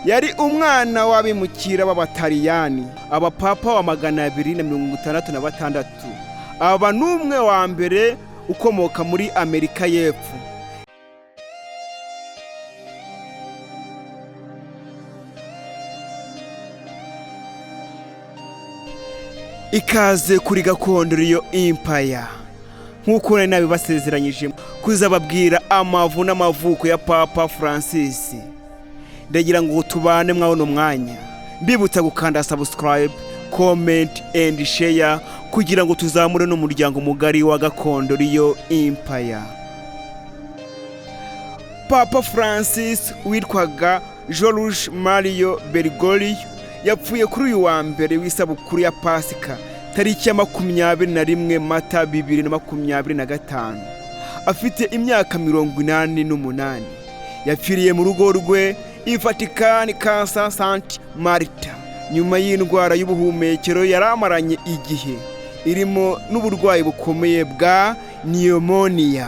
Yari umwana w'abimukira b'Abataliyani, abapapa wa 266. Aba n'umwe wa mbere ukomoka muri Amerika y'Epfo. Ikaze kuri Gakondo Royal Empire. Nk'uko nari nabibasezeranyije kuzababwira amavu n'amavuko ya Papa Francis. Ndagira ngo tubane mwabono mwanya. Mbibutsa gukanda subscribe, comment and share kugira ngo tuzamure no muryango mugari wa Gakondo Royal Empire. Papa Francis witwaga George Mario Bergoglio yapfuye kuri uyu wa mbere w'isabukuru ya Pasika tariki ya 21 Mata 2025 afite imyaka 88. Yapfiriye mu rugo rwe i Vatican Casa Santa Marta nyuma y'indwara y'ubuhumekero yaramaranye igihe irimo n'uburwayi bukomeye bwa pneumonia.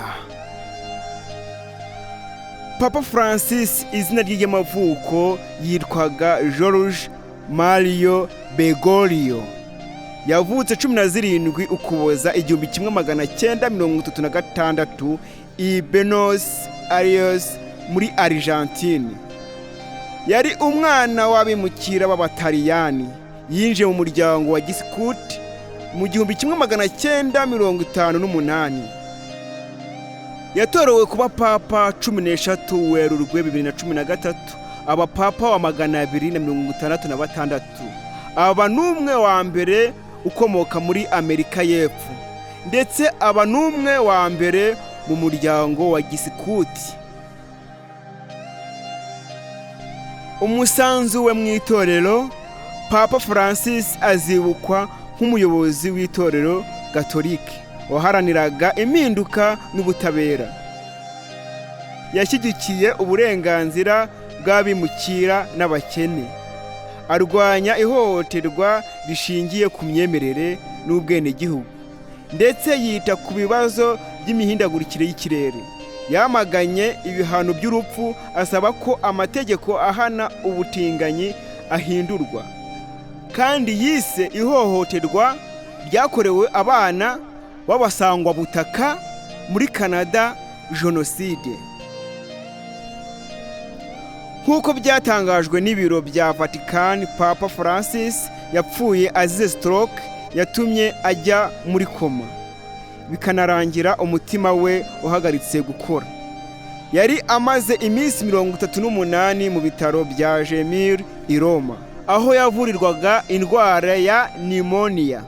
Papa Francis izina ry'amavuko yitwaga George Mario Bergoglio. Yavutse 17 Ukuboza 1936 i Buenos Aires muri Argentine. Yari umwana w'abimukira b'Abataliyani. Yinje mu muryango wa Gisikuti mu 1958. Yatorowe kuba papa 13 Werurwe 2013. Abapapa wa 266. Aba n'umwe wa mbere ukomoka muri Amerika y'Epfo, ndetse aba n'umwe wa mbere mu muryango wa Gisikuti. Umusanzu we mu itorero, Papa Francis azibukwa nk'umuyobozi w'itorero Gatolika waharaniraga impinduka n'ubutabera. Yashyigikiye uburenganzira bw'abimukira n'abakene, arwanya ihohoterwa rishingiye ku myemerere n'ubwenegihugu, ndetse yita ku bibazo by'imihindagurikire y'ikirere. Yamaganye ibihano by'urupfu, asaba ko amategeko ahana ubutinganyi ahindurwa, kandi yise ihohoterwa ryakorewe abana b'abasangwa butaka muri Canada jenoside. Nk'uko byatangajwe n'ibiro bya Vatican, Papa Francis yapfuye azize stroke yatumye ajya muri koma, bikanarangira umutima we uhagaritse gukora. Yari amaze iminsi 38 mu bitaro bya Gemelli i Roma, aho yavurirwaga indwara ya pneumonia.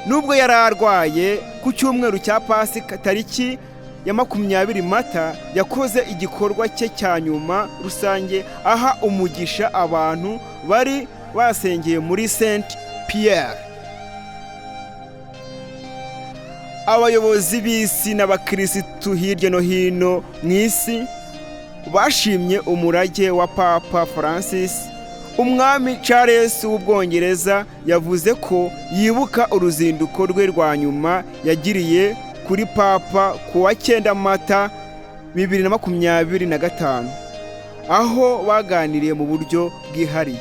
Nubwo yari arwaye, ku cyumweru cya Pasika tariki ya 20 Mata yakoze igikorwa cye cya nyuma rusange aha umugisha abantu bari basengeye muri Saint Pierre. Abayobozi b'isi n'abakirisitu hirya no hino mu isi bashimye umurage wa Papa Francis. Umwami Charles w'Ubwongereza yavuze ko yibuka uruzinduko rwe rwa nyuma yagiriye kuri Papa ku wa 9 Mata 2025, aho baganiriye mu buryo bwihariye.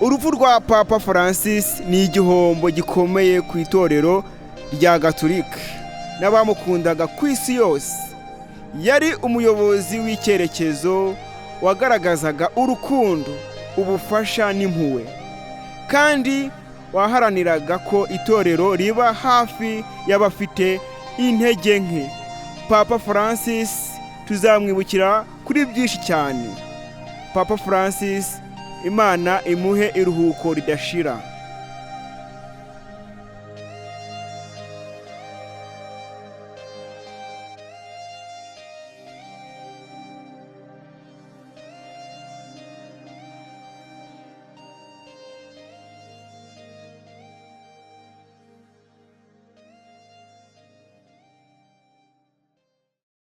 Urupfu rwa Papa Francis ni igihombo gikomeye ku itorero rya Gatolika n'abamukundaga ku isi yose. Yari umuyobozi w'icyerekezo wagaragazaga urukundo, ubufasha n'impuhwe, kandi waharaniraga ko itorero riba hafi y'abafite intege nke. Papa Francis tuzamwibukira kuri byinshi cyane. Papa Francis, Imana imuhe iruhuko ridashira.